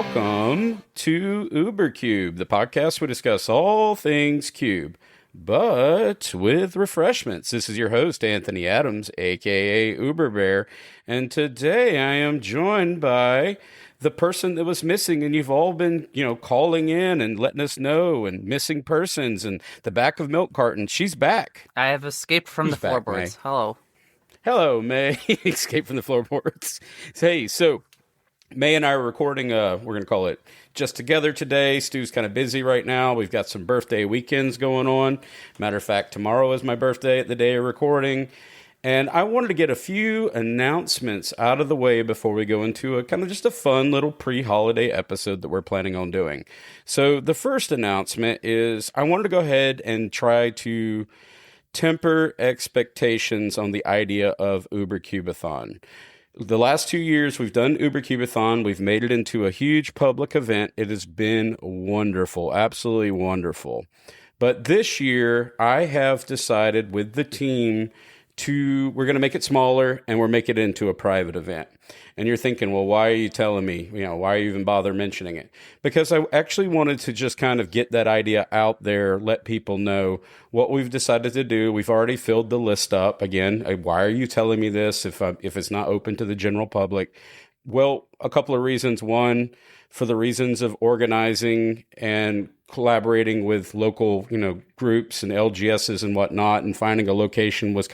welcome to Uber Cube, the podcast we discuss all things Cube, but with refreshments. This is your host, Anthony Adams, aka Uber Bear, and today I am joined by the person that was missing, and you've all been, calling in and letting us know, and missing persons, and the back of milk carton. She's back. I have escaped from the floorboards. Hello. Hello, May. Escape from the floorboards. Hey, so May and I are recording, we're going to call it Just Together today. Stu's kind of busy right now. We've got some birthday weekends going on. Matter of fact, tomorrow is my birthday at the day of recording. And I wanted to get a few announcements out of the way before we go into a kind of just a fun little pre-holiday episode that we're planning on doing. So the first announcement is I wanted to go ahead and try to temper expectations on the idea of Uber Cubathon. The last 2 years, we've done Uber Cubathon. We've made it into a huge public event. It has been wonderful, absolutely wonderful. But this year, I have decided with the team we're going to make it smaller, and we're making it into a private event. And you're thinking, well, why are you telling me? Why are you even bother mentioning it? Because I actually wanted to just kind of get that idea out there, let people know what we've decided to do. We've already filled the list up. Again, why are you telling me this if it's not open to the general public? Well, a couple of reasons. One, for the reasons of organizing and collaborating with local, groups and LGSs and whatnot, and finding a location was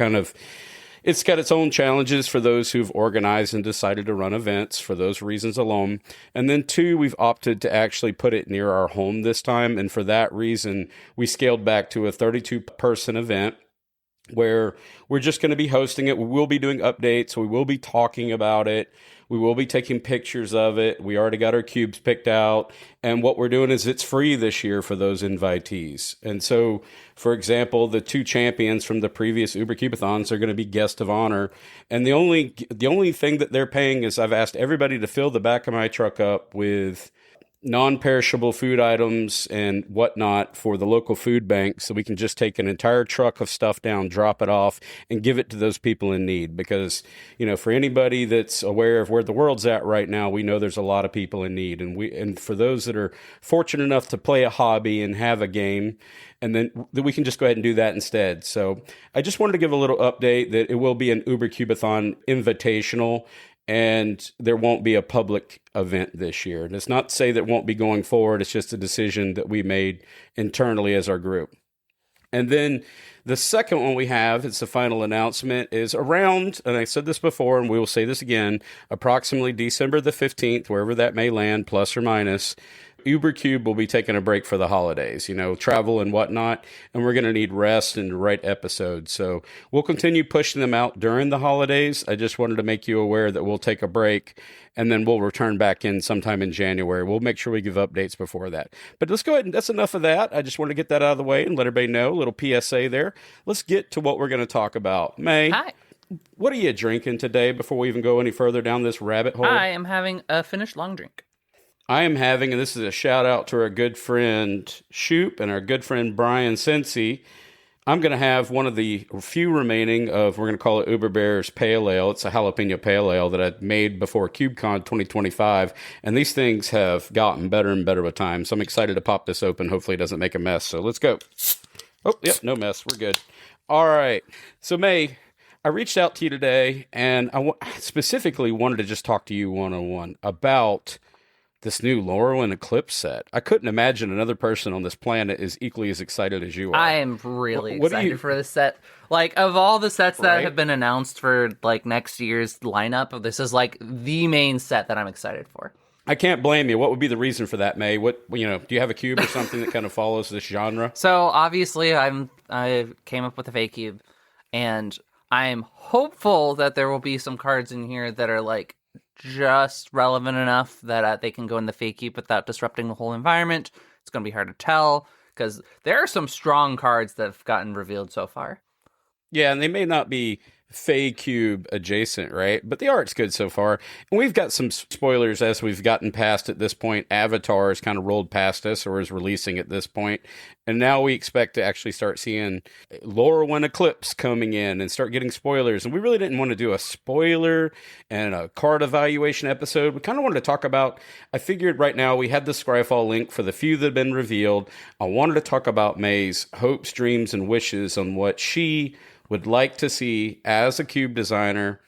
it's got its own challenges for those who've organized and decided to run events for those reasons alone. And then two, we've opted to actually put it near our home this time. And for that reason, we scaled back to a 32-person event where we're just going to be hosting it. We will be doing updates. We will be talking about it. We will be taking pictures of it. We already got our cubes picked out. And what we're doing is it's free this year for those invitees. And so, for example, the two champions from the previous Uber Cubathons are going to be guest of honor. And the only thing that they're paying is I've asked everybody to fill the back of my truck up with non-perishable food items and whatnot for the local food bank, so we can just take an entire truck of stuff down, drop it off, and give it to those people in need. Because, for anybody that's aware of where the world's at right now, we know there's a lot of people in need. And for those that are fortunate enough to play a hobby and have a game, and then we can just go ahead and do that instead. So I just wanted to give a little update that it will be an Uber Cubathon invitational, and there won't be a public event this year. And it's not to say that it won't be going forward. It's just a decision that we made internally as our group. And then the second one we have, it's the final announcement, is around, and I said this before, and we will say this again, approximately December the 15th, wherever that may land, plus or minus, Uber Cube will be taking a break for the holidays, travel and whatnot, and we're going to need rest and to write episodes. So we'll continue pushing them out during the holidays. I just wanted to make you aware that we'll take a break, and then we'll return back in sometime in January. We'll make sure we give updates before that. But let's go ahead, and that's enough of that. I just want to get that out of the way and let everybody know, a little PSA there. Let's get to what we're going to talk about. May, Hi. What are you drinking today before we even go any further down this rabbit hole? I am having a finished long drink. I am having, and this is a shout out to our good friend Shoop and our good friend Brian Sensi. I'm going to have one of the few remaining of, we're going to call it Uber Bear's Pale Ale. It's a jalapeno pale ale that I made before CubeCon 2025. And these things have gotten better and better with time. So I'm excited to pop this open. Hopefully it doesn't make a mess. So let's go. Oh, yep, no mess. We're good. All right. So May, I reached out to you today, and I specifically wanted to just talk to you one-on-one about this new Lorwyn Eclipsed set. I couldn't imagine another person on this planet is equally as excited as you are. I am really excited for this set. Of all the sets that have been announced for next year's lineup, this is the main set that I'm excited for. I can't blame you. What would be the reason for that, May? Do you have a cube or something that kind of follows this genre? So obviously I came up with the Fae Cube, and I'm hopeful that there will be some cards in here that are just relevant enough that they can go in the Fae Cube without disrupting the whole environment. It's going to be hard to tell because there are some strong cards that have gotten revealed so far. Yeah, and they may not be Fae Cube adjacent, right? But the art's good so far. And we've got some spoilers as we've gotten past at this point. Avatar has kind of rolled past us or is releasing at this point. And now we expect to actually start seeing Lorwyn Eclipsed coming in and start getting spoilers. And we really didn't want to do a spoiler and a card evaluation episode. We kind of wanted to talk about, I figured right now we had the Scryfall link for the few that have been revealed. I wanted to talk about May's hopes, dreams, and wishes on what she would like to see as a cube designer.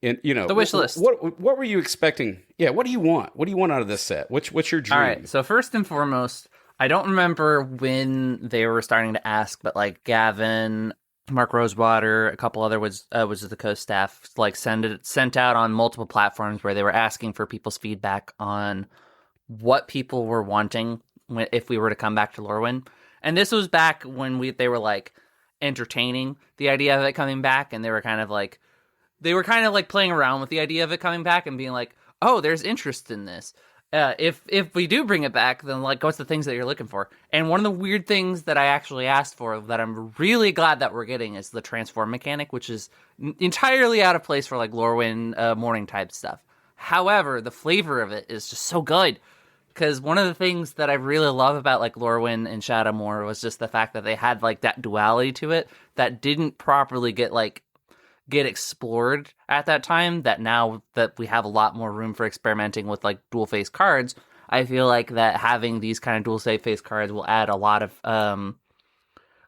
In, you know, the wish list. What were you expecting? Yeah, what do you want? What do you want out of this set? What's your dream? All right, so first and foremost, I don't remember when they were starting to ask, but like Gavin, Mark Rosewater, a couple other Wizards of the Coast staff, like sent out on multiple platforms where they were asking for people's feedback on what people were wanting if we were to come back to Lorwyn. And this was back when they were like entertaining the idea of it coming back, and they were kind of like playing around with the idea of it coming back and being like, oh, there's interest in this. If we do bring it back, then like, what's the things that you're looking for? And one of the weird things that I actually asked for that I'm really glad that we're getting is the transform mechanic, which is entirely out of place for like Lorwyn morning type stuff. However, the flavor of it is just so good. Because one of the things that I really love about like Lorwyn and Shadowmoor was just the fact that they had like that duality to it that didn't properly get explored at that time. That now that we have a lot more room for experimenting with like dual face cards, I feel like that having these kind of dual face cards will add a lot of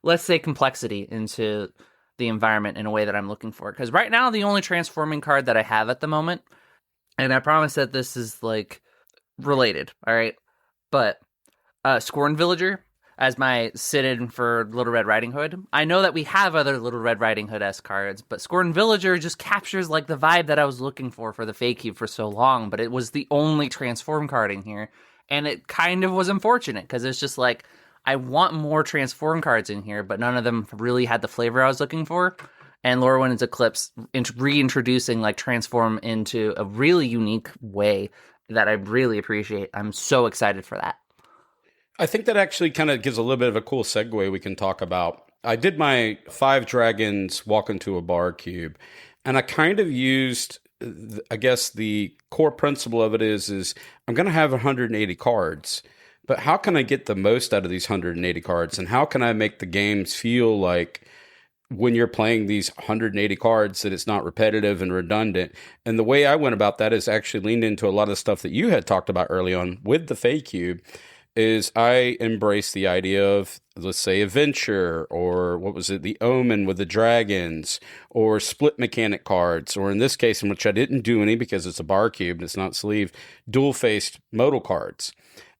let's say complexity into the environment in a way that I'm looking for. Because right now the only transforming card that I have at the moment, and I promise that this is like related, all right, but Scorn Villager as my sit-in for Little Red Riding Hood. I know that we have other Little Red Riding Hood-esque cards, but Scorn Villager just captures like the vibe that I was looking for the Fae Cube for so long, but it was the only transform card in here, and it kind of was unfortunate, because it's just like, I want more transform cards in here, but none of them really had the flavor I was looking for. And Lorwyn's Eclipse reintroducing like transform into a really unique way that I really appreciate. I'm so excited for that. I think that actually kind of gives a little bit of a cool segue we can talk about. I did my 5 dragons walk into a bar cube, and I kind of used, I guess the core principle of it is I'm going to have 180 cards, but how can I get the most out of these 180 cards? And how can I make the games feel like when you're playing these 180 cards that it's not repetitive and redundant? And the way I went about that is actually leaned into a lot of the stuff that you had talked about early on with the Fae Cube, is I embrace the idea of, let's say, Adventure, or what was it, the Omen with the dragons, or split mechanic cards, or in this case, in which I didn't do any because it's a bar cube and it's not sleeved, dual-faced modal cards.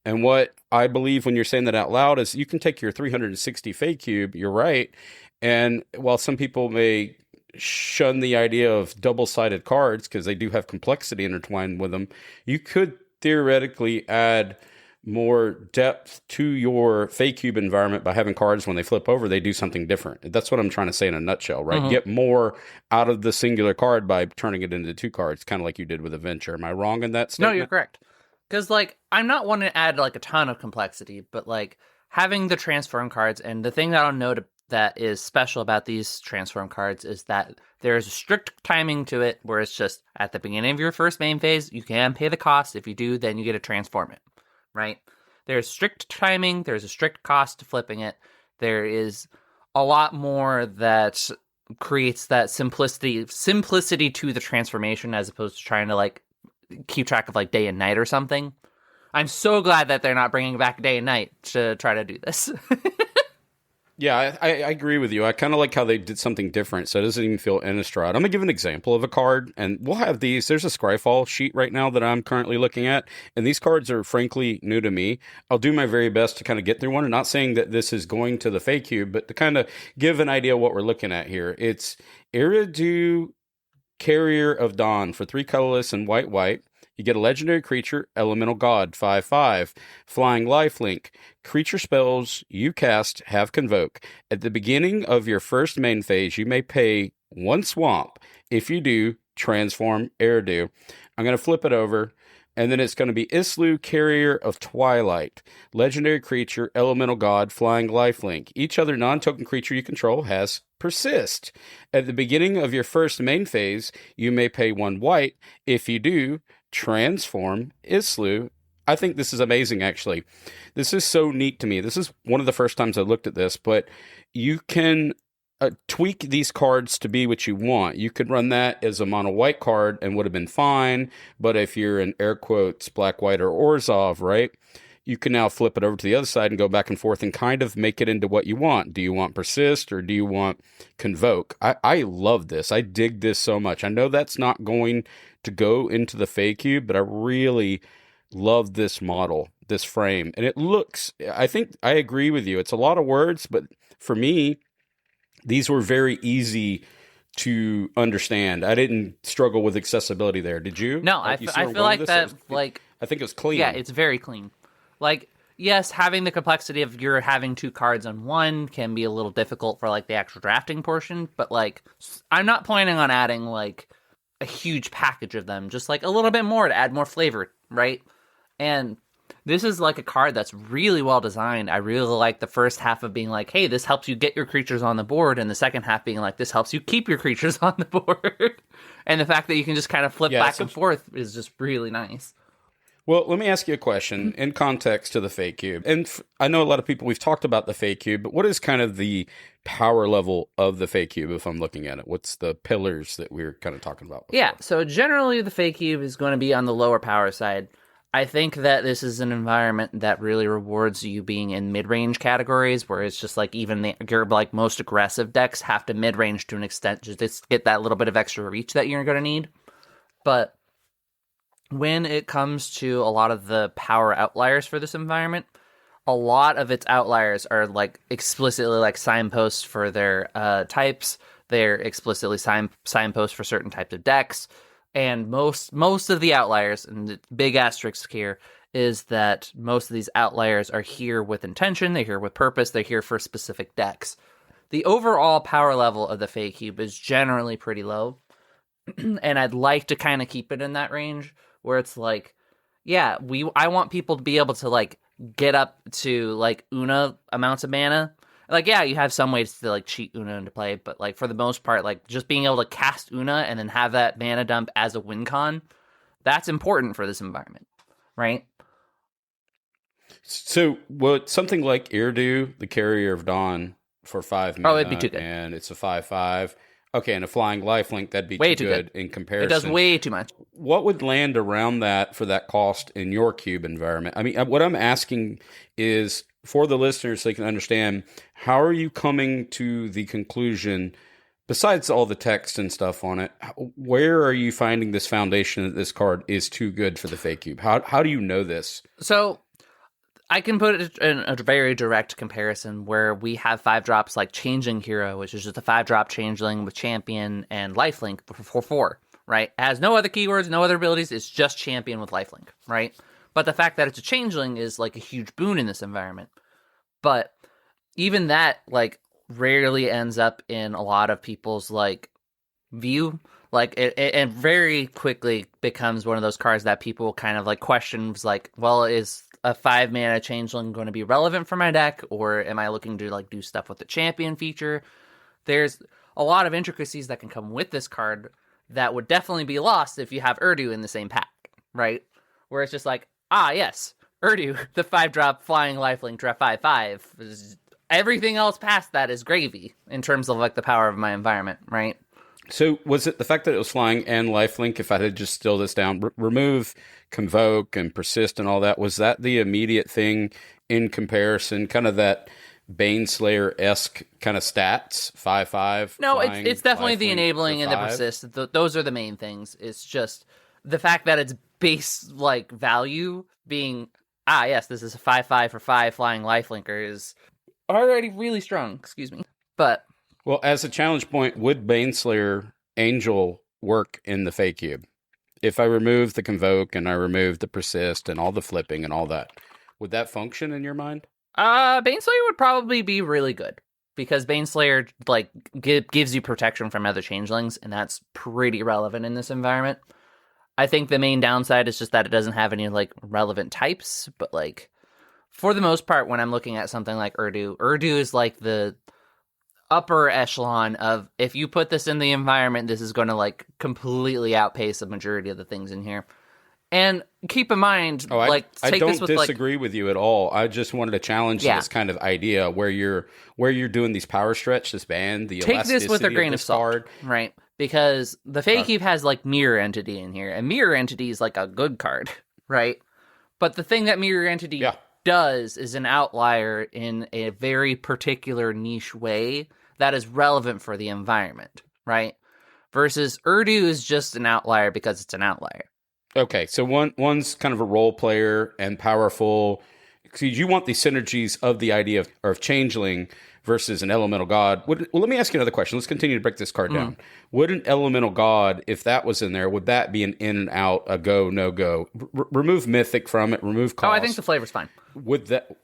And what I believe when you're saying that out loud is you can take your 360 Fae Cube, you're right, and while some people may shun the idea of double-sided cards because they do have complexity intertwined with them, you could theoretically add more depth to your Fae Cube environment by having cards when they flip over, they do something different. That's what I'm trying to say in a nutshell, right? Get more out of the singular card by turning it into 2 cards, kind of like you did with Adventure. Am I wrong in that statement? No, you're correct. Because like, I'm not wanting to add like a ton of complexity, but like having the transform cards, and the thing that I'll note that is special about these transform cards is that there's a strict timing to it, where it's just at the beginning of your first main phase, you can pay the cost. If you do, then you get to transform it. Right? There's strict timing, there's a strict cost to flipping it. There is a lot more that creates that simplicity to the transformation, as opposed to trying to like keep track of like day and night or something. I'm so glad that they're not bringing back day and night to try to do this. Yeah, I agree with you. I kind of like how they did something different, so it doesn't even feel Innistrad. I'm going to give an example of a card, and we'll have these. There's a Scryfall sheet right now that I'm currently looking at, and these cards are frankly new to me. I'll do my very best to kind of get through one. I'm not saying that this is going to the Fae Cube, but to kind of give an idea of what we're looking at here. It's Iridu, Carrier of Dawn for 3 colorless and white. You get a legendary creature, Elemental God, 5/5, flying lifelink. Creature spells you cast have Convoke. At the beginning of your first main phase, you may pay 1 swamp. If you do, transform Iridu. I'm going to flip it over. And then it's going to be Islu, Carrier of Twilight, legendary creature, elemental god, flying lifelink. Each other non-token creature you control has persist. At the beginning of your first main phase, you may pay 1 white. If you do, transform Islu. I think this is amazing, actually. This is so neat to me. This is one of the first times I looked at this, but you can tweak these cards to be what you want. You could run that as a mono white card and would have been fine, but if you're in air quotes black, white, or Orzhov, right, you can now flip it over to the other side and go back and forth and kind of make it into what you want. Do you want persist or do you want convoke? I love this. I dig this so much. I know that's not going to go into the Fae Cube, but I really love this model, this frame. And it looks, I think I agree with you. It's a lot of words, but for me, these were very easy to understand. I didn't struggle with accessibility there. Did you? No, I feel like that, like... I think it was clean. Yeah, it's very clean. Like, yes, having the complexity of you're having 2 cards on one can be a little difficult for, like, the actual drafting portion, but, like, I'm not planning on adding, like, a huge package of them. Just, like, a little bit more to add more flavor, right? And this is like a card that's really well designed. I really like the first half of being like, hey, this helps you get your creatures on the board, and the second half being like, this helps you keep your creatures on the board. And the fact that you can just kind of flip back and forth is just really nice. Well, let me ask you a question in context to the Fae Cube. And I know a lot of people, we've talked about the Fae Cube, but what is kind of the power level of the Fae Cube if I'm looking at it? What's the pillars that we were kind of talking about before? Yeah, so generally the Fae Cube is going to be on the lower power side. I think that this is an environment that really rewards you being in mid-range categories, where it's just like even your like most aggressive decks have to mid-range to an extent just to get that little bit of extra reach that you're going to need. But when it comes to a lot of the power outliers for this environment, a lot of its outliers are like explicitly like signposts for their types. They're explicitly signposts for certain types of decks. And most of the outliers, and the big asterisk here, is that most of these outliers are here with intention, they're here with purpose, they're here for specific decks. The overall power level of the Fae Cube is generally pretty low, and I'd like to kind of keep it in that range, where it's like, yeah, I want people to be able to, like, get up to, like, Una amounts of mana. Like, yeah, you have some ways to, like, cheat Una into play, but, like, for the most part, like, just being able to cast Una and then have that mana dump as a win con, that's important for this environment, right? So, something like Irdu, the Carrier of Dawn, for 5 mana, it'd be too good. And it's a 5/5. Okay, and a flying lifelink, that'd be way too good in comparison. It does way too much. What would land around that for that cost in your cube environment? I mean, what I'm asking is, for the listeners so they can understand, how are you coming to the conclusion, besides all the text and stuff on it, where are you finding this foundation that this card is too good for the Fae Cube? How do you know this? So I can put it in a very direct comparison where we have 5 drops like Changeling Hero, which is just a 5-drop Changeling with Champion and Lifelink for 4, right? It has no other keywords, no other abilities, it's just Champion with Lifelink, right? But the fact that it's a Changeling is like a huge boon in this environment. But even that, like, rarely ends up in a lot of people's, like, view. Like, it very quickly becomes one of those cards that people kind of, like, questions, like, well, is a 5-mana Changeling going to be relevant for my deck, or am I looking to, like, do stuff with the Champion feature? There's a lot of intricacies that can come with this card that would definitely be lost if you have Urdu in the same pack, right? Where it's just like, yes, Urdu, the 5-drop flying lifelink draft 5/5. Everything else past that is gravy in terms of, like, the power of my environment, right? So was it the fact that it was flying and lifelink, if I had just still this down, remove convoke and persist and all that, was that the immediate thing in comparison, kind of that Baneslayer-esque kind of stats, 5/5? No, flying, it's definitely the lifelink enabling and the persist. Those are the main things. It's just the fact that its base, like, value being, yes, this is a 5/5 for 5 flying lifelinker is already really strong, excuse me. But well, as a challenge point, would Baneslayer Angel work in the Fae Cube? If I remove the convoke and I remove the persist and all the flipping and all that, would that function in your mind? Baneslayer would probably be really good, because Baneslayer, like, gives you protection from other changelings, and that's pretty relevant in this environment. I think the main downside is just that it doesn't have any like relevant types, but like for the most part, when I'm looking at something like Urdu is like the upper echelon of if you put this in the environment, this is going to like completely outpace the majority of the things in here. And keep in mind, I take don't this with disagree with you at all. I just wanted to challenge this kind of idea where you're doing these power stretch, this band, the take this with a grain of salt, card. right? Because the Fae Cube has like Mirror Entity in here, and Mirror Entity is like a good card, right? But the thing that Mirror Entity does is an outlier in a very particular niche way that is relevant for the environment, right? Versus Urdu is just an outlier because it's an outlier. Okay, so one's kind of a role player and powerful. Because you want the synergies of the idea of changeling versus an elemental god. Well, let me ask you another question. Let's continue to break this card down. Would an elemental god, if that was in there, would that be an in and out, a go, no go? Remove mythic from it, remove cost. Oh, I think the flavor's fine. Would that...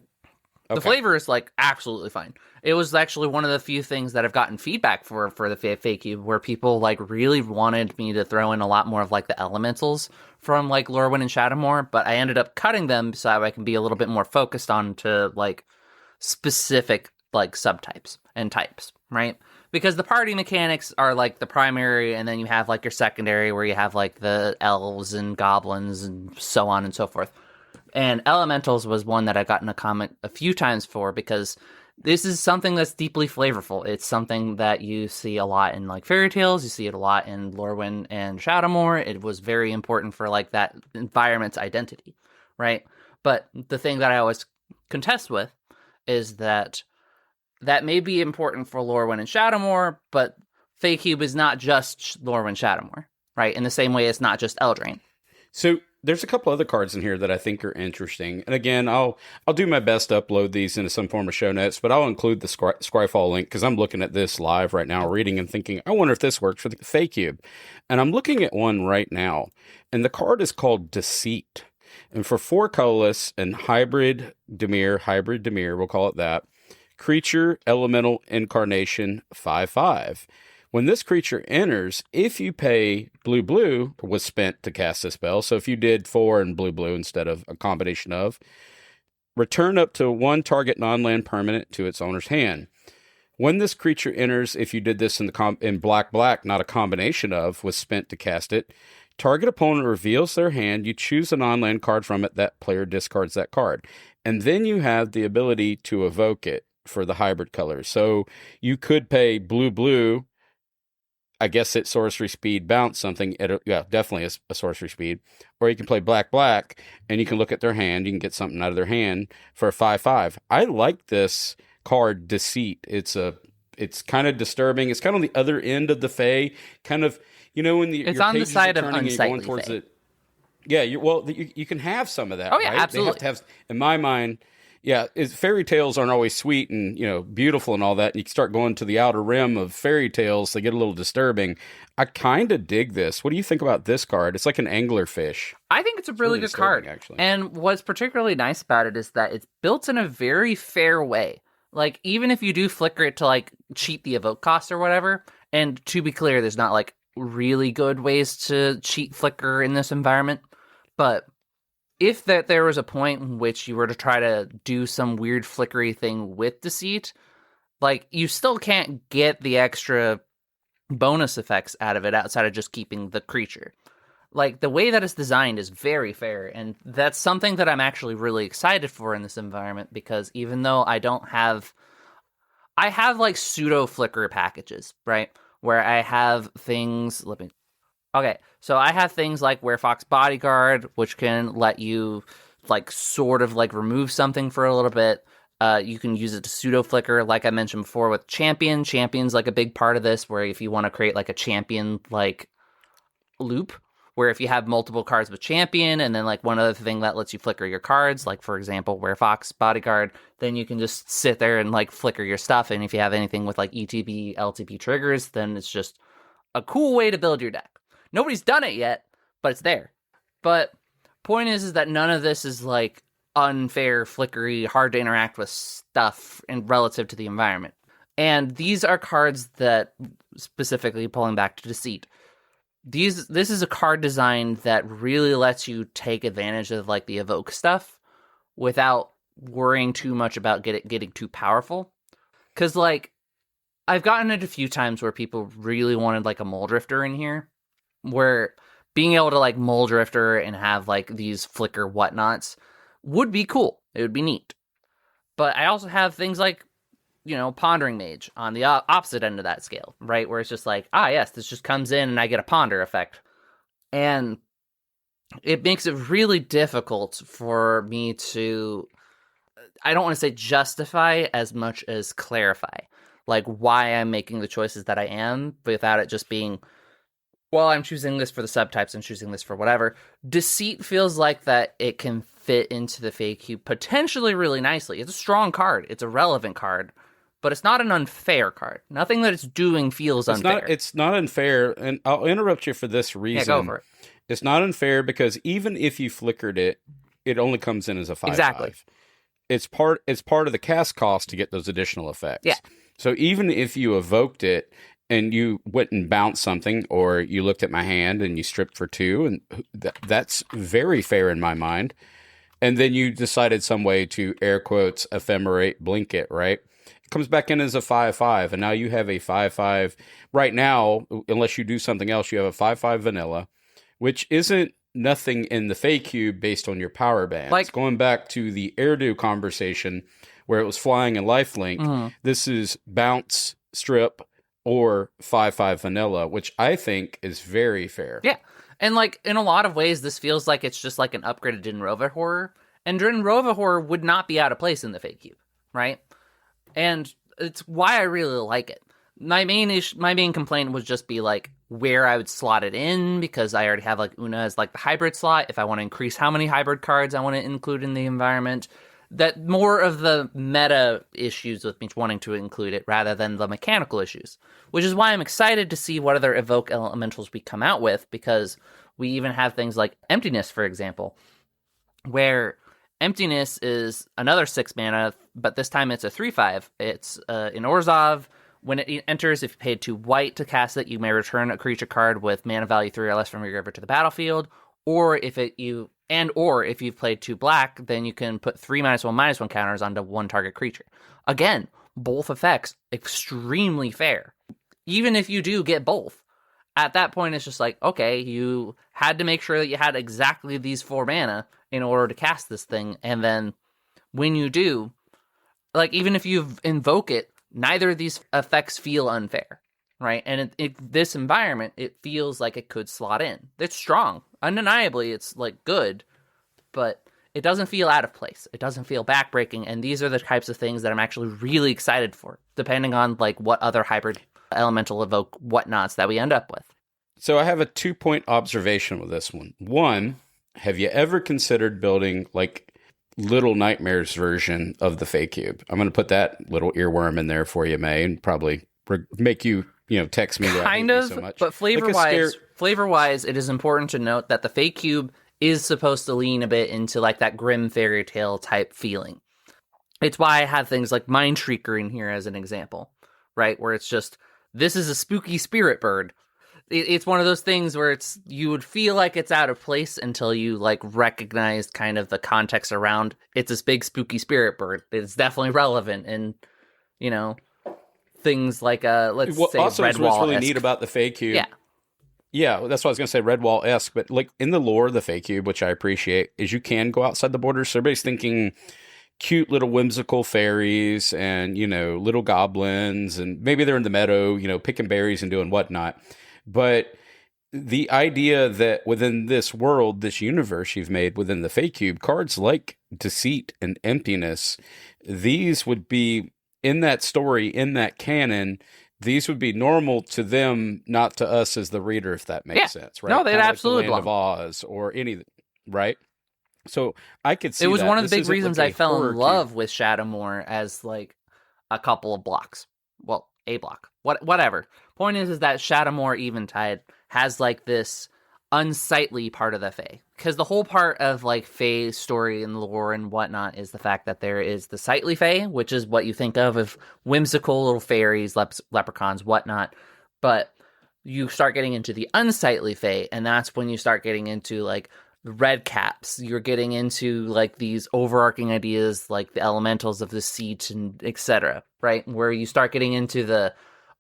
Okay. The flavor is like absolutely fine. It was actually one of the few things that I've gotten feedback for the Fae Cube, where people like really wanted me to throw in a lot more of like the elementals from like Lorwyn and Shadowmoor, but I ended up cutting them so I can be a little bit more focused on to like specific like subtypes and types, right? Because the party mechanics are like the primary, and then you have like your secondary where you have like the elves and goblins and so on and so forth. And elementals was one that I got in a comment a few times for, because this is something that's deeply flavorful. It's something that you see a lot in like fairy tales. You see it a lot in Lorwyn and Shadowmoor. It was very important for like that environment's identity, right? But the thing that I always contest with is that may be important for Lorwyn and Shadowmoor, but Fae Cube is not just Lorwyn Shadowmoor, right? In the same way, it's not just Eldraine. So there's a couple other cards in here that I think are interesting. And again, I'll do my best to upload these into some form of show notes, but I'll include the Scryfall link because I'm looking at this live right now, reading and thinking, I wonder if this works for the Fae Cube. And I'm looking at one right now, and the card is called Deceit. And for 4 colorless and hybrid Dimir, we'll call it that, creature, elemental, incarnation, 5/5. When this creature enters, if you pay blue was spent to cast the spell, so if you did 4 and blue instead of a combination of, return up to 1 target non-land permanent to its owner's hand. When this creature enters, if you did this in black, not a combination of, was spent to cast it, target opponent reveals their hand, you choose a non-land card from it, that player discards that card. And then you have the ability to evoke it for the hybrid colors. So you could pay blue, I guess it's sorcery speed, bounce something. Definitely a sorcery speed. Or you can play black, and you can look at their hand. You can get something out of their hand for a 5/5. I like this card, Deceit. It's kind of disturbing. It's kind of on the other end of the Fae. Kind of, when it's on the side of unsightly towards it. Yeah, you can have some of that. Oh yeah, right? absolutely. They have to have, in my mind. Yeah, fairy tales aren't always sweet and beautiful and all that. And you start going to the outer rim of fairy tales, they get a little disturbing. I kind of dig this. What do you think about this card? It's like an anglerfish. I think it's a really good card. Actually. And what's particularly nice about it is that it's built in a very fair way. Like, even if you do flicker it to like cheat the evoke cost or whatever, and to be clear, there's not like really good ways to cheat flicker in this environment, but if there was a point in which you were to try to do some weird flickery thing with Deceit, like, you still can't get the extra bonus effects out of it outside of just keeping the creature. Like, the way that it's designed is very fair, and that's something that I'm actually really excited for in this environment, because even though I have like pseudo flicker packages, right? Where I have things, okay, so I have things like Werefox Bodyguard, which can let you like sort of like remove something for a little bit. You can use it to pseudo flicker, like I mentioned before with Champion. Champion's like a big part of this, where if you want to create like a champion like loop, where if you have multiple cards with Champion, and then like one other thing that lets you flicker your cards, like for example Werefox Bodyguard, then you can just sit there and like flicker your stuff. And if you have anything with like ETB, LTB triggers, then it's just a cool way to build your deck. Nobody's done it yet, but it's there. But point is that none of this is like unfair, flickery, hard to interact with stuff in relative to the environment. And these are cards that, specifically pulling back to Deceit, this is a card design that really lets you take advantage of like the evoke stuff without worrying too much about getting too powerful. Because like I've gotten it a few times where people really wanted like a mole drifter in here, where being able to like mole drifter and have like these flicker whatnots would be cool. It would be neat. But I also have things like, Pondering Mage on the opposite end of that scale, right? Where it's just like, yes, this just comes in and I get a ponder effect. And it makes it really difficult for me to, I don't want to say justify as much as clarify, like why I'm making the choices that I am without it just being, well, I'm choosing this for the subtypes, I'm choosing this for whatever. Deceit feels like that it can fit into the Fae Cube potentially really nicely. It's a strong card. It's a relevant card. But it's not an unfair card. Nothing that it's doing feels unfair. It's not unfair, and I'll interrupt you for this reason. Yeah, go for it. It's not unfair because even if you flickered it, it only comes in as a 5/5. Exactly. It's part of the cast cost to get those additional effects. Yeah. So even if you evoked it and you went and bounced something, or you looked at my hand and you stripped for 2, and that's very fair in my mind. And then you decided some way to air quotes ephemerate blink it, right? It comes back in as a 5/5, and now you have a 5/5. Right now, unless you do something else, you have a 5/5 vanilla, which isn't nothing in the Fae Cube based on your power bands. Like going back to the Erdu conversation where it was flying and lifelink, this is bounce, strip, or 5/5 vanilla, which I think is very fair. Yeah. And like in a lot of ways, this feels like it's just like an upgraded Dinrova horror. And Dinrova horror would not be out of place in the Fae Cube, right? And it's why I really like it. My main complaint would just be like where I would slot it in, because I already have like Una as like the hybrid slot. If I want to increase how many hybrid cards I want to include in the environment, that more of the meta issues with me wanting to include it rather than the mechanical issues, which is why I'm excited to see what other evoke elementals we come out with, because we even have things like Emptiness, for example, where Emptiness is another 6 mana, but this time it's a 3/5. It's in Orzhov. When it enters, if you paid 2 white to cast it, you may return a creature card with mana value 3 or less from your graveyard to the battlefield. Or if you've played 2 black, then you can put 3 -1/-1 counters onto one target creature. Again, both effects extremely fair. Even if you do get both, at that point it's just like, okay, you had to make sure that you had exactly these 4 mana in order to cast this thing, and then when you do, like even if you invoke it, neither of these effects feel unfair, right? And this environment, it feels like it could slot in. It's strong. Undeniably, it's like good, but it doesn't feel out of place. It doesn't feel backbreaking, and these are the types of things that I'm actually really excited for, depending on like what other hybrid elemental evoke whatnots that we end up with. So I have a 2-point observation with this one. One, have you ever considered building like Little Nightmares version of the Fae Cube? I'm going to put that little earworm in there for you, May, and probably make you, text me. Kind of, so much. But flavor-wise, it is important to note that the Fae Cube is supposed to lean a bit into like that grim fairy tale type feeling. It's why I have things like Mind Shrieker in here as an example, right? Where it's just, this is a spooky spirit bird. It's one of those things where you would feel like it's out of place until you like recognize kind of the context around it's this big spooky spirit bird. It's definitely relevant, and things like let's say also Redwall. What's really neat about the Fae Cube, yeah, that's what I was gonna say, Redwall-esque, but like in the lore of the Fae Cube, which I appreciate, is you can go outside the borders. So everybody's thinking cute little whimsical fairies and little goblins, and maybe they're in the meadow, picking berries and doing whatnot. But the idea that within this world, this universe you've made within the Fae Cube, cards like Deceit and Emptiness, these would be in that story, in that canon, these would be normal to them, not to us as the reader, if that makes sense, right? No, they'd absolutely like the Land of Oz or any, right? So I could see it was that. one of the This big isn't reasons like I fell in love cube. with Shadowmoor as like a couple of blocks. Well, a block. Whatever. Point is that Shadowmoor Eventide has like this unsightly part of the Fae. Because the whole part of like Fae story and lore and whatnot is the fact that there is the sightly Fae, which is what you think of whimsical little fairies, leprechauns, whatnot. But you start getting into the unsightly Fae, and that's when you start getting into like the red caps. You're getting into like these overarching ideas like the elementals of the seat and etc. Right, where you start getting into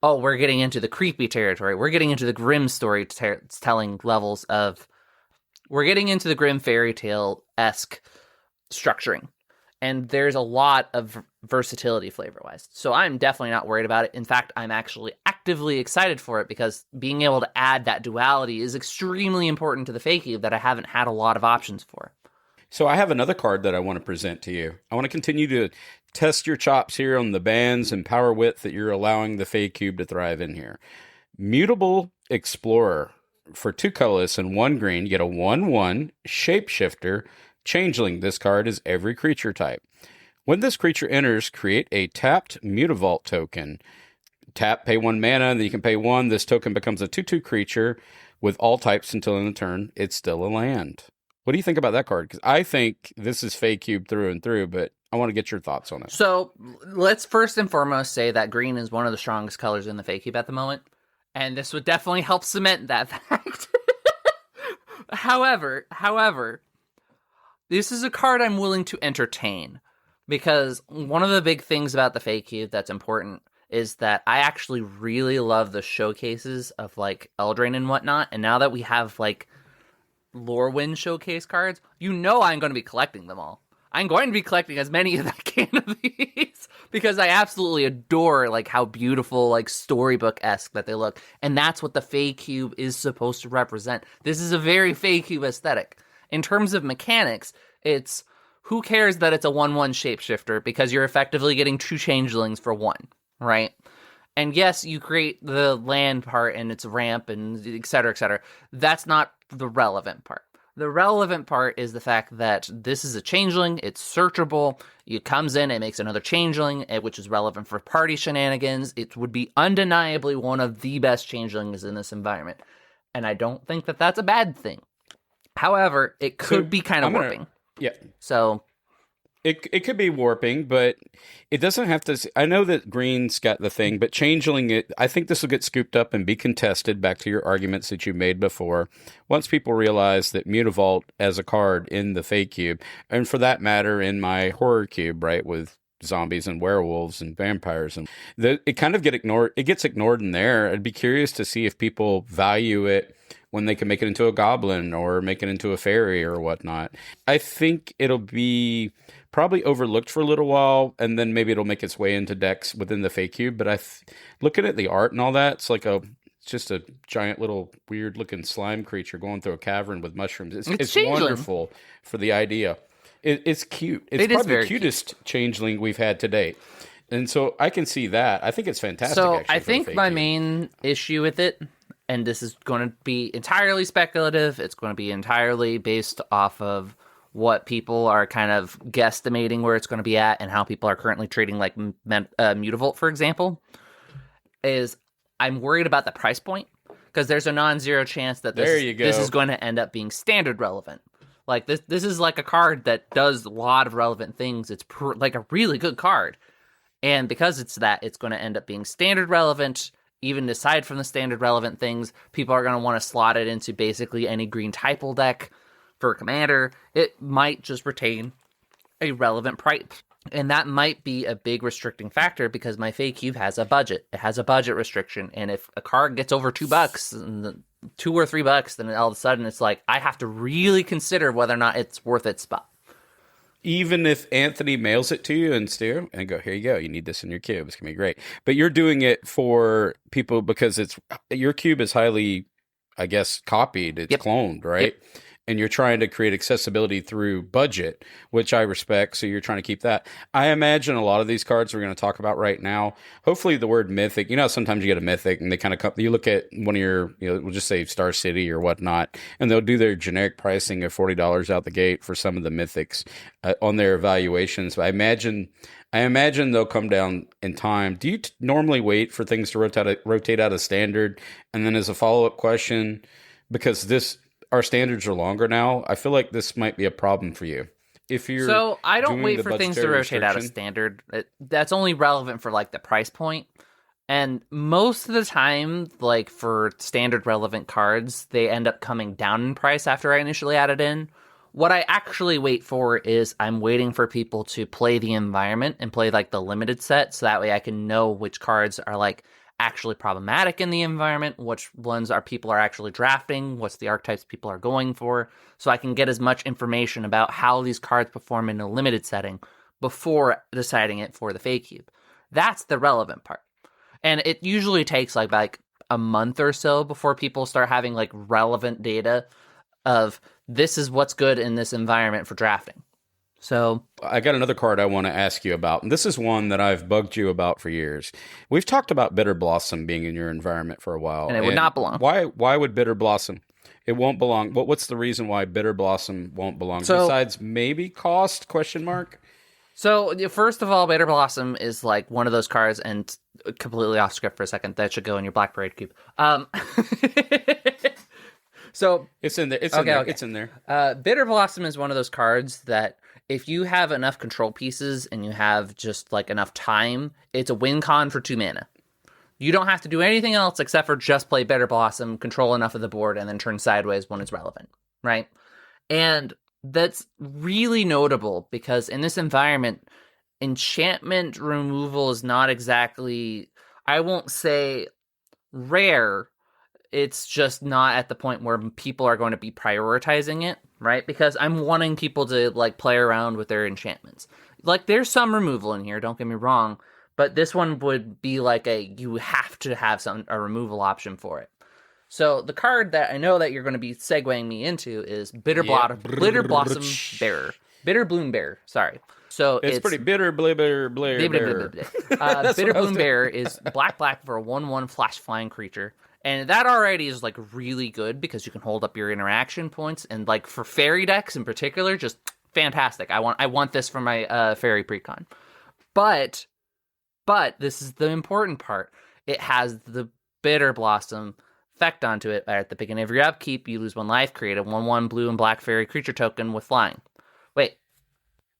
we're getting into the creepy territory. We're getting into the grim storytelling levels of. We're getting into the grim fairy tale-esque structuring. And there's a lot of versatility flavor-wise. So I'm definitely not worried about it. In fact, I'm actually actively excited for it because being able to add that duality is extremely important to the Fae Cube that I haven't had a lot of options for. So I have another card that I want to present to you. I want to continue to test your chops here on the bands and power width that you're allowing the Fae Cube to thrive in here. Mutable Explorer. For 2 colorless and 1 green, you get a 1/1 shapeshifter. Changeling. This card is every creature type. When this creature enters, create a tapped Mutavault token. Tap, pay 1 mana, and then you can pay 1. This token becomes a 2/2 creature with all types until in the turn. It's still a land. What do you think about that card? Because I think this is Fae Cube through and through, but I want to get your thoughts on it. So let's first and foremost say that green is one of the strongest colors in the Fae Cube at the moment, and this would definitely help cement that fact. However, this is a card I'm willing to entertain, because one of the big things about the Fae Cube that's important is that I actually really love the showcases of, like, Eldraine and whatnot, and now that we have, like, Lorwyn showcase cards, I'm going to be collecting them all. I'm going to be collecting as many as I can of these, because I absolutely adore, like, how beautiful, like, storybook-esque that they look, and that's what the Fae Cube is supposed to represent. This is a very Fae Cube aesthetic. In terms of mechanics, it's, who cares that it's a 1/1 shapeshifter, because you're effectively getting 2 changelings for 1, right? And yes, you create the land part and its ramp and et cetera, et cetera. That's not the relevant part. The relevant part is the fact that this is a changeling, it's searchable, it comes in, it makes another changeling, which is relevant for party shenanigans. It would be undeniably one of the best changelings in this environment. And I don't think that that's a bad thing. However, it could be kind of warping. Yeah. So it could be warping, but it doesn't have to. I know that green's got the thing, but changeling I think this will get scooped up and be contested, back to your arguments that you made before. Once people realize that Mutavault as a card in the Fae Cube, and for that matter in my horror cube, right, with zombies and werewolves and vampires, and it kind of gets ignored in there. I'd be curious to see if people value it when they can make it into a goblin or make it into a fairy or whatnot. I think it'll be probably overlooked for a little while, and then maybe it'll make its way into decks within the Fae Cube. But looking at the art and all that, it's like it's just a giant little weird looking slime creature going through a cavern with mushrooms. It's wonderful for the idea. It's cute. It's probably the cutest changeling we've had to date. And so I can see that. I think it's fantastic. So actually, I think my main issue with it, and this is going to be entirely speculative, it's going to be entirely based off of what people are kind of guesstimating where it's going to be at and how people are currently trading, like Mutavault, for example, is I'm worried about the price point, because there's a non-zero chance that this is going to end up being standard relevant. Like, this is like a card that does a lot of relevant things. It's like a really good card. And because it's going to end up being standard relevant. Even aside from the standard relevant things, people are going to want to slot it into basically any green typal deck for Commander. It might just retain a relevant price. And that might be a big restricting factor, because my Fae Cube has a budget. It has a budget restriction. And if a card gets over $2, and $2 or $3, then all of a sudden it's like, I have to really consider whether or not it's worth its spot. Even if Anthony mails it to you and Stu and go, here you go, you need this in your cube, it's gonna be great. But you're doing it for people because your cube is highly, I guess, copied. It's cloned, right? Yep. And you're trying to create accessibility through budget, which I respect. So you're trying to keep that. I imagine a lot of these cards we're going to talk about right now, hopefully the word mythic, sometimes you get a mythic and they kind of you look at one of your, we'll just say Star City or whatnot, and they'll do their generic pricing of $40 out the gate for some of the mythics on their evaluations. But I imagine they'll come down in time. Do you normally wait for things to rotate out of standard? And then as a follow-up question, because our standards are longer now, I feel like this might be a problem for you. So I don't wait for things to rotate out of standard. That's only relevant for, like, the price point. And most of the time, like for standard relevant cards, they end up coming down in price after I initially added in. What I actually wait for is I'm waiting for people to play the environment and play like the limited set, so that way I can know which cards are like actually problematic in the environment, which ones are people are actually drafting, what's the archetypes people are going for, so I can get as much information about how these cards perform in a limited setting before deciding it for the Fae Cube. That's the relevant part. And it usually takes like a month or so before people start having like relevant data of this is what's good in this environment for drafting. So I got another card I want to ask you about, and this is one that I've bugged you about for years. We've talked about Bitter Blossom being in your environment for a while, and it would not belong. Why would Bitter Blossom? It won't belong. What's the reason why Bitter Blossom won't belong? Besides maybe cost? Question mark. So first of all, Bitter Blossom is like one of those cards, and completely off script for a second, that should go in your Black Parade Cube. So it's in there. It's in there. Bitter Blossom is one of those cards that if you have enough control pieces and you have just like enough time, it's a win con for 2 mana. You don't have to do anything else except for just play Bitter Blossom, control enough of the board, and then turn sideways when it's relevant, right? And that's really notable because in this environment, enchantment removal is not exactly, I won't say rare, it's just not at the point where people are going to be prioritizing it, right? Because I'm wanting people to like play around with their enchantments. Like there's some removal in here, don't get me wrong, but this one would be like you have to have a removal option for it. So the card that I know that you're going to be segueing me into is Bitter Blossom Bearer. Bitter Bloom Bearer, sorry. So it's pretty bitter, Bitter Bloom Bearer is black for a 1/1 flash flying creature. And that already is like really good because you can hold up your interaction points, and like for fairy decks in particular, just fantastic. I want this for my fairy precon. But this is the important part. It has the Bitter Blossom effect onto it. At the beginning of your upkeep, you lose 1 life, create a 1/1 blue and black fairy creature token with flying. Wait.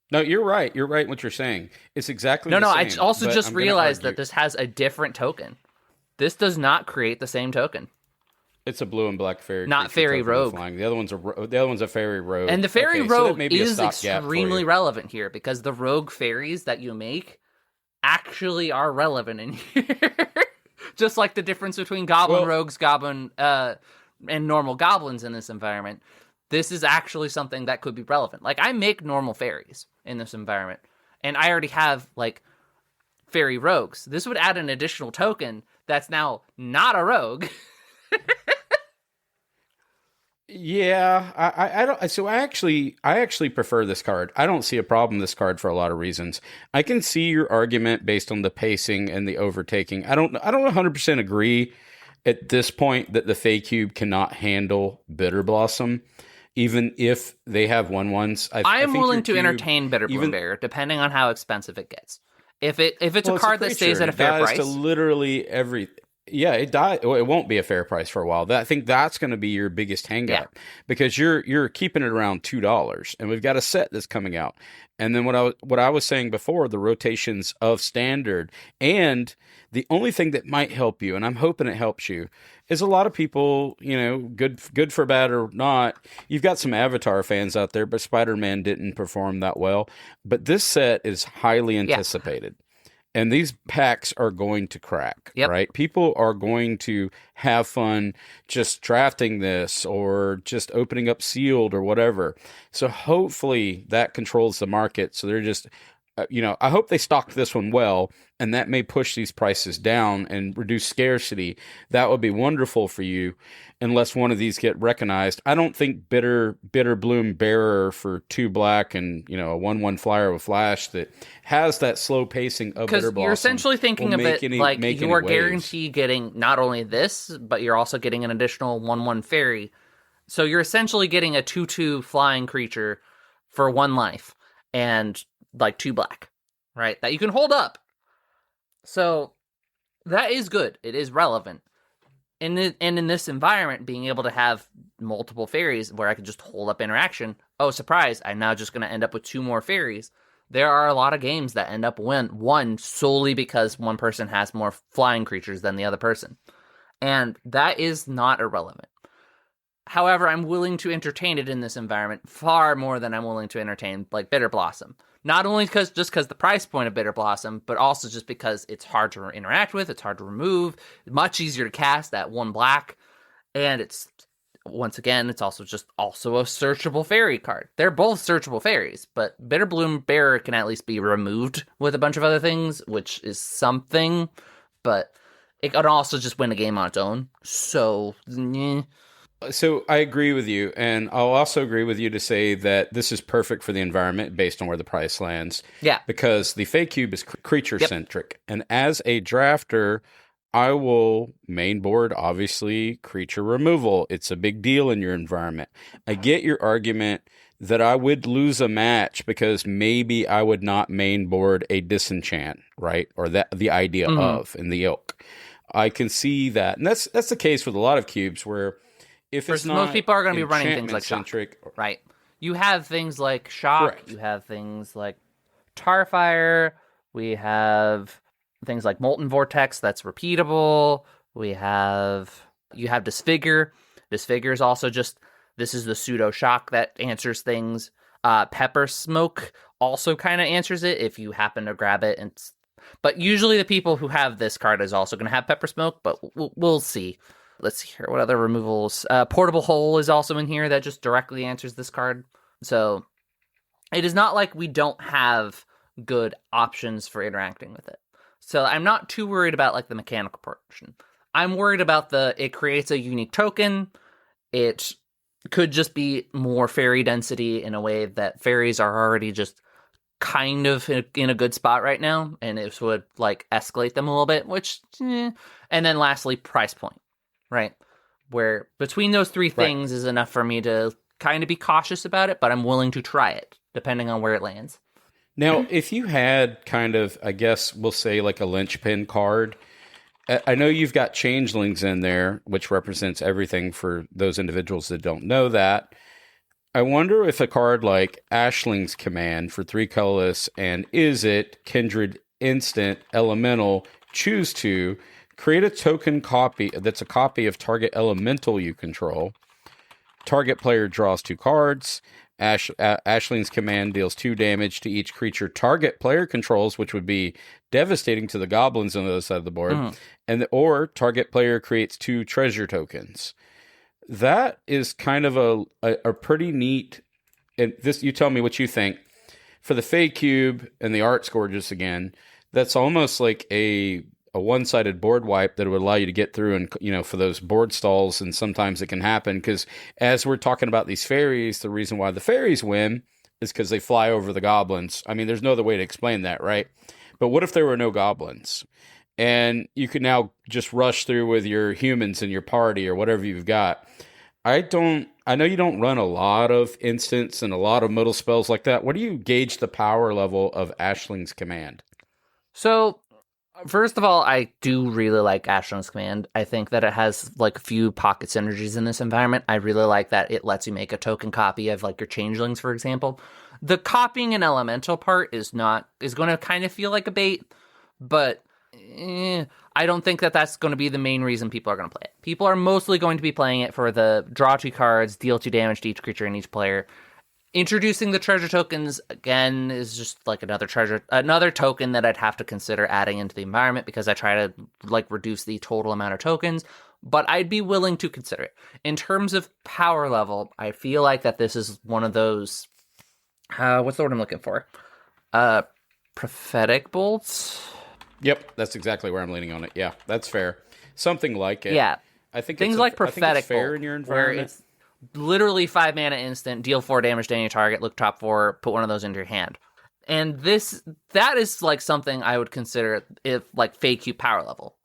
No, you're right. You're right in what you're saying. It's exactly the same. I also just realized that this has a different token. This does not create the same token. It's a blue and black fairy. Not fairy rogue. The other one's a fairy rogue. And the fairy rogue is extremely relevant here because the rogue fairies that you make actually are relevant in here. Just like the difference between goblin rogues, and normal goblins in this environment. This is actually something that could be relevant. Like I make normal fairies in this environment, and I already have like fairy rogues. This would add an additional token that's now not a rogue. Yeah, I don't. So I actually prefer this card. I don't see a problem with this card for a lot of reasons. I can see your argument based on the pacing and the overtaking. I don't 100% agree at this point that the Fae Cube cannot handle Bitter Blossom, even if they have 1/1s. I am willing to entertain Bitter Bloom Bearer, depending on how expensive it gets. If it's a card that stays at a fair price, to literally every. Yeah, it died. Well, it won't be a fair price for a while. I think that's going to be your biggest hangup because you're keeping it around $2, and we've got a set that's coming out. And then what I was saying before, the rotations of standard, and the only thing that might help you, and I'm hoping it helps you, is a lot of people, good for bad or not. You've got some Avatar fans out there, but Spider-Man didn't perform that well. But this set is highly anticipated. And these packs are going to crack, right? People are going to have fun just drafting this or just opening up sealed or whatever. So hopefully that controls the market. So they're just, I hope they stocked this one well, and that may push these prices down and reduce scarcity. That would be wonderful for you, unless one of these get recognized. I don't think Bitter Bloom Bearer for 2 black and a 1/1 flyer with flash that has that slow pacing of Bitter Blossom. Because you're essentially thinking of it like you are guaranteed getting not only this, but you're also getting an additional 1/1 fairy. So you're essentially getting a 2/2 flying creature for 1 life and like 2 black, right? That you can hold up. So that is good. It is relevant. And in this environment, being able to have multiple fairies where I could just hold up interaction, oh, surprise, I'm now just going to end up with 2 more fairies. there are a lot of games that end up won solely because one person has more flying creatures than the other person. And that is not irrelevant. However, I'm willing to entertain it in this environment far more than I'm willing to entertain like Bitter Blossom. Not only because the price point of Bitter Blossom, but also just because it's hard to interact with, it's hard to remove, much easier to cast at 1 black, and it's once again, it's also a searchable fairy card. They're both searchable fairies, but Bitterbloom Bearer can at least be removed with a bunch of other things, which is something, but it can also just win a game on its own. So, So I agree with you, and I'll also agree with you to say that this is perfect for the environment based on where the price lands. Yeah. Because the Fae Cube is creature-centric, and as a drafter, I will main board, obviously, creature removal. It's a big deal in your environment. I get your argument that I would lose a match because maybe I would not main board a disenchant, right? Or that the idea of in the ilk. I can see that. And that's the case with a lot of cubes where if it's not most people are going to be running things like Shock, right? You have things like Shock, correct. You have things like Tarfire, we have things like Molten Vortex that's repeatable. You have Disfigure. Disfigure is also this is the pseudo shock that answers things. Pepper Smoke also kind of answers it if you happen to grab it. But usually the people who have this card is also going to have Pepper Smoke, but we'll see. Let's see here. What other removals? Portable Hole is also in here that just directly answers this card. So it is not like we don't have good options for interacting with it. So I'm not too worried about like the mechanical portion. I'm worried about it creates a unique token. It could just be more fairy density in a way that fairies are already just kind of in a good spot right now. And it would like escalate them a little bit, and then lastly, price point, right? Where between those three things is enough for me to kind of be cautious about it, but I'm willing to try it depending on where it lands. Now, if you had kind of, I guess we'll say like a linchpin card, I know you've got changelings in there, which represents everything for those individuals that don't know that. I wonder if a card like Ashling's Command for 3 colorless and Is It Kindred Instant Elemental choose to create a token copy that's a copy of target elemental you control. Target player draws 2 cards. Ashling's Command deals 2 damage to each creature target player controls, which would be devastating to the goblins on the other side of the board. Or target player creates 2 treasure tokens. That is kind of a pretty neat. And this, you tell me what you think. For the Fae Cube and the Art's Gorgeous again, that's almost like a one-sided board wipe that would allow you to get through and, for those board stalls, and sometimes it can happen because as we're talking about these fairies, the reason why the fairies win is because they fly over the goblins. I mean, there's no other way to explain that, right? But what if there were no goblins? And you could now just rush through with your humans in your party or whatever you've got. I know you don't run a lot of instants and a lot of middle spells like that. What do you gauge the power level of Ashling's Command? So, first of all, I do really like Ashling's Command. I think that it has like a few pocket synergies in this environment. I really like that it lets you make a token copy of like your changelings, for example. The copying an elemental part is going to kind of feel like a bait, but I don't think that that's going to be the main reason people are going to play it. People are mostly going to be playing it for the draw 2 cards, deal 2 damage to each creature and each player. Introducing the treasure tokens, again, is just like another token that I'd have to consider adding into the environment because I try to like reduce the total amount of tokens, but I'd be willing to consider it. In terms of power level, I feel like that this is one of those, what's the word I'm looking for? Prophetic Bolts? Yep, that's exactly where I'm leaning on it. Yeah, that's fair. Something like it. Yeah. I think things like Prophetic fair Bolt, in your environment. Where it's literally 5 mana instant, deal 4 damage to any target, look top 4, put one of those into your hand. And that is like something I would consider if like Fae Cube power level.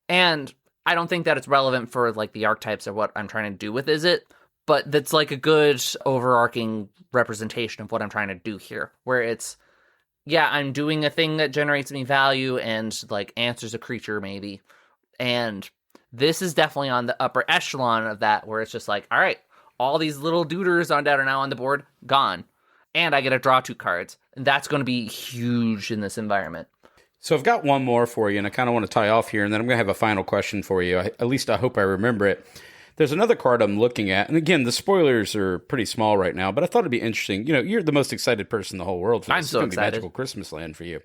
And I don't think that it's relevant for like the archetypes or what I'm trying to do with Is It, but that's like a good overarching representation of what I'm trying to do here, where it's, yeah, I'm doing a thing that generates me value and like answers a creature maybe. And this is definitely on the upper echelon of that, where it's just like, all right, all these little duders on that are now on the board, gone. and I get to draw 2 cards. And that's going to be huge in this environment. So I've got one more for you, and I kind of want to tie off here, and then I'm going to have a final question for you. At least I hope I remember it. There's another card I'm looking at, and again, the spoilers are pretty small right now, but I thought it'd be interesting. You know, you're the most excited person in the whole world for this. I'm so It's going to be excited. Magical Christmas Land for you.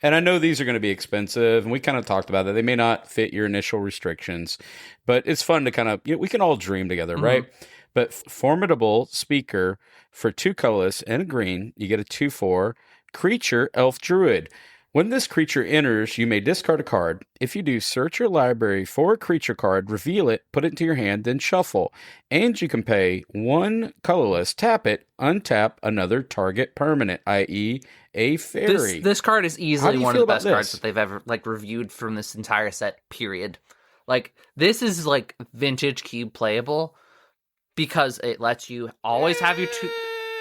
And I know these are going to be expensive, and we kind of talked about that. They may not fit your initial restrictions, but it's fun to kind of, we can all dream together, right? But Formidable Speaker for 2 colorless and a green, you get a 2/4 creature, elf druid. When this creature enters, you may discard a card. If you do, search your library for a creature card, reveal it, put it into your hand, then shuffle. And you can pay 1 colorless, tap it, untap another target permanent, i.e. a fairy. This card is easily one of the best cards this? that they've ever reviewed from this entire set, period. This is vintage cube playable because it lets you always have your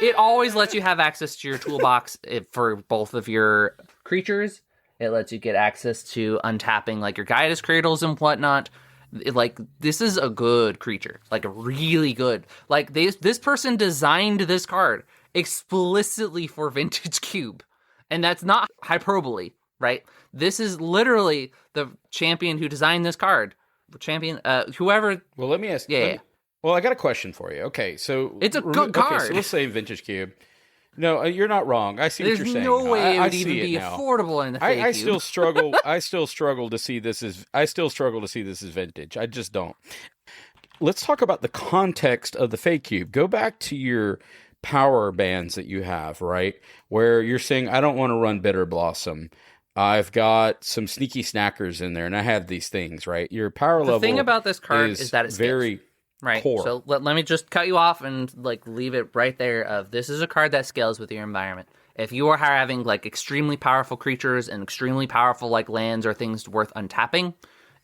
it always lets you have access to your toolbox for both of your creatures. It lets you get access to untapping your Guidus Cradles and whatnot. This is a good creature, really good. This person designed this card explicitly for Vintage Cube, and that's not hyperbole, right? This is literally the champion who designed this card. Whoever. Well, let me ask. Yeah. Well, I got a question for you. Okay, so It's a good card. Okay, so let's say Vintage Cube. No, you're not wrong. I see what you're saying. There's no way it I would see even it be now. affordable in the Fae Cube. I still struggle. I still struggle to see this as. I still struggle to see this as vintage. I just don't. Let's talk about the context of the Fae Cube. Go back to your power bands that you have, right? Where you're saying, I don't want to run Bitter Blossom. I've got some sneaky snackers in there, and I have these things, right? Your power level. The thing about this card is that it's very right. core. So let me just cut you off and leave it right there. This is a card that scales with your environment. If you are having extremely powerful creatures and extremely powerful lands or things worth untapping,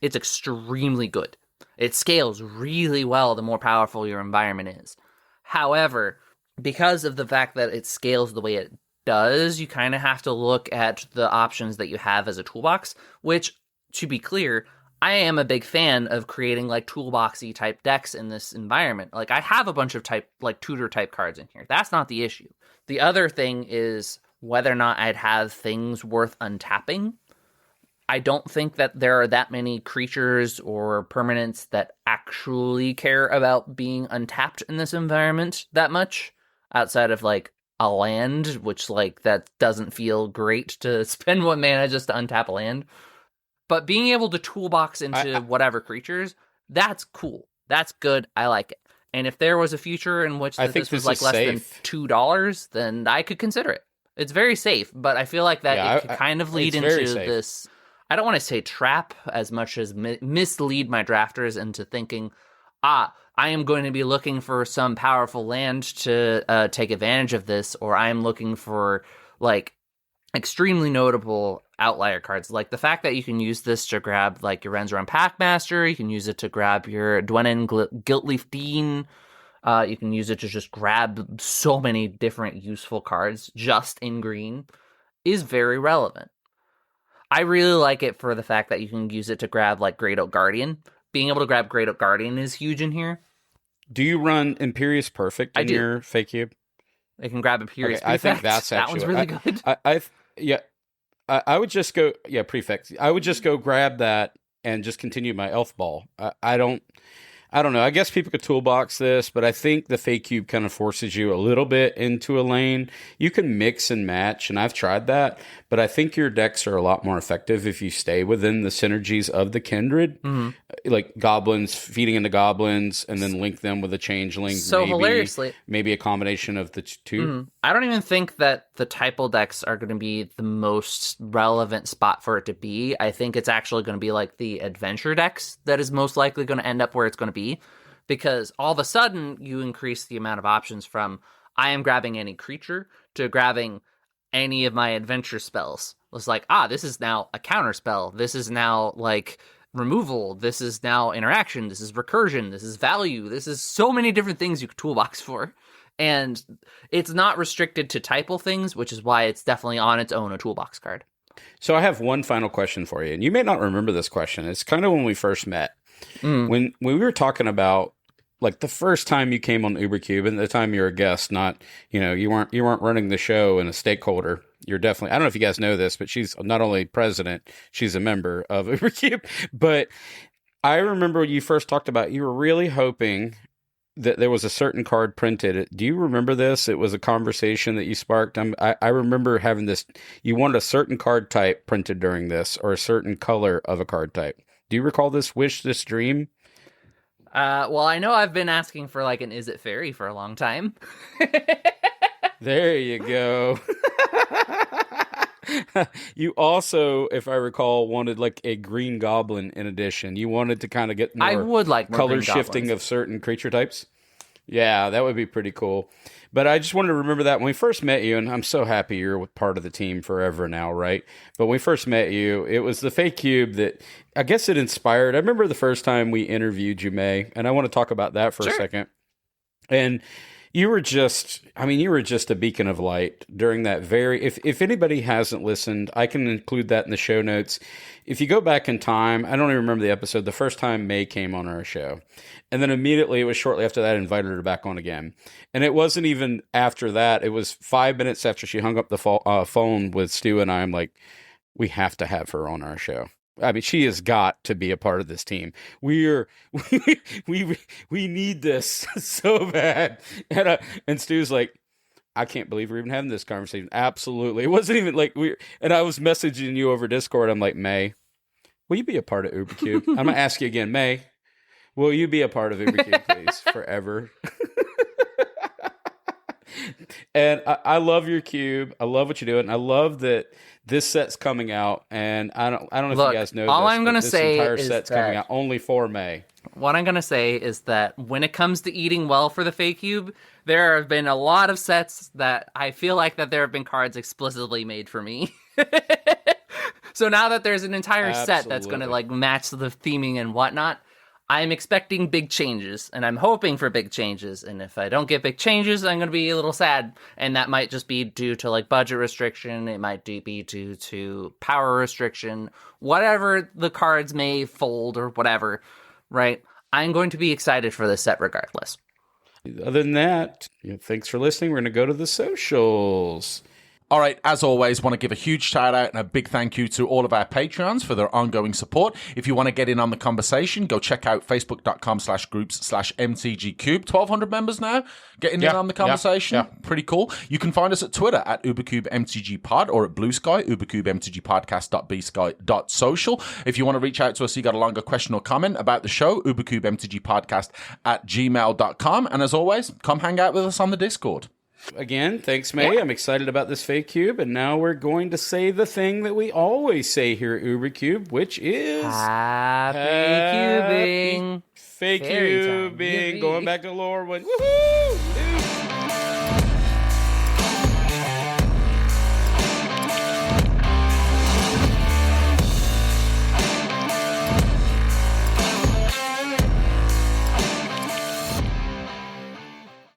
it's extremely good. It scales really well the more powerful your environment is. However, because of the fact that it scales the way it does, you kind of have to look at the options that you have as a toolbox, which, to be clear, I am a big fan of creating toolboxy type decks in this environment. I have a bunch of tutor type cards in here. That's not the issue. The other thing is whether or not I'd have things worth untapping. I don't think that there are that many creatures or permanents that actually care about being untapped in this environment that much, outside of a land, which that doesn't feel great to spend 1 mana just to untap a land. But being able to toolbox into whatever creatures, that's cool. That's good. I like it. And if there was a future in which this was less than $2, then I could consider it. It's very safe, but I feel it could kind of lead into this. I don't want to say trap as much as mislead my drafters into thinking, I am going to be looking for some powerful land to take advantage of this, or I am looking for extremely notable outlier cards. The fact that you can use this to grab your Renzoran Packmaster, you can use it to grab your Dwenin Guiltleaf Dean, you can use it to just grab so many different useful cards just in green, is very relevant. I really like it for the fact that you can use it to grab Great Oak Guardian. Being able to grab Great Oak Guardian is huge in here. Do you run Imperious Perfect in your Fae Cube? I can grab Imperious Prefect. I think that's actually... That one's really good. I would just go... Yeah, Prefect. I would just go grab that and just continue my Elf Ball. I don't know. I guess people could toolbox this, but I think the Fae Cube kind of forces you a little bit into a lane. You can mix and match, and I've tried that, but I think your decks are a lot more effective if you stay within the synergies of the Kindred. Mm-hmm. Goblins, feeding into goblins, and then link them with a changeling. So hilariously. Maybe a combination of the two. Mm-hmm. I don't even think that the Typal decks are going to be the most relevant spot for it to be. I think it's actually going to be the adventure decks that is most likely going to end up where it's going to be, because all of a sudden you increase the amount of options from I am grabbing any creature to grabbing any of my adventure spells. It's this is now a counter spell. This is now removal. This is now interaction. This is recursion. This is value. This is so many different things you could toolbox for. And it's not restricted to typal things, which is why it's definitely on its own a toolbox card. So I have one final question for you, and you may not remember this question. It's kind of when we first met. When we were talking about like the first time you came on UberCube, and the time you're a guest, not, you weren't running the show and a stakeholder. You're definitely, I don't know if you guys know this, but she's not only president, she's a member of UberCube. But I remember when you first talked about, you were really hoping that there was a certain card printed. Do you remember this? It was a conversation that you sparked. I remember having this, you wanted a certain card type printed during this, or a certain color of a card type. Do you recall this wish, this dream? Well, I know I've been asking for like an Is It Fairy for a long time. There you go. You also, if I recall, wanted like a Green Goblin in addition. You wanted to kind of get more I would like more color green shifting goblins. of certain creature types. Yeah, that would be pretty cool. But I just wanted to remember that when we first met you, and I'm so happy you're part of the team forever now, right? But when we first met you, it was the Fae Cube that I guess it inspired. I remember the first time we interviewed you, May, and I want to talk about that for a second. And you were just a beacon of light during that if anybody hasn't listened, I can include that in the show notes. If you go back in time, I don't even remember the episode, the first time May came on our show. And then immediately, it was shortly after that, I invited her back on again. And it wasn't even after that. It was 5 minutes after she hung up the phone with Stu and I. I'm like, we have to have her on our show. I mean, she has got to be a part of this team. We need this so bad. And Stu's like, I can't believe we're even having this conversation. Absolutely. It wasn't even like and I was messaging you over Discord. I'm like, May, will you be a part of UberCube? I'm going to ask you again, May, will you be a part of UberCube, please, forever? And I love your cube. I love what you're doing. I love that this set's coming out, and I don't know if you guys know all this, I'm gonna this say entire is set's that coming out only for May. What I'm going to say is that when it comes to eating well for the Fae Cube, there have been a lot of sets that I feel like that there have been cards explicitly made for me. So now that there's an entire set that's going to like match the theming and whatnot, I'm expecting big changes, and I'm hoping for big changes. And if I don't get big changes, I'm going to be a little sad. And that might just be due to like budget restriction. It might be due to power restriction, whatever the cards may fold or whatever, right? I'm going to be excited for this set regardless. Other than that, thanks for listening. We're going to go to the socials. All right, as always, want to give a huge shout out and a big thank you to all of our Patreons for their ongoing support. If you want to get in on the conversation, go check out facebook.com/groups/mtgcube. 1,200 members now getting in on the conversation. Yeah. Pretty cool. You can find us at Twitter at UberCubeMTGPod or at Bluesky, UberCubeMTGPodcast.bsky.social. If you want to reach out to us, you got a longer question or comment about the show, UberCubeMTGPodcast@gmail.com. And as always, come hang out with us on the Discord. Again, thanks, May. Yeah. I'm excited about this Fae Cube, and now we're going to say the thing that we always say here at UberCube, which is Happy cubing. Fae Cubing. Going back to Lorwyn. Woohoo!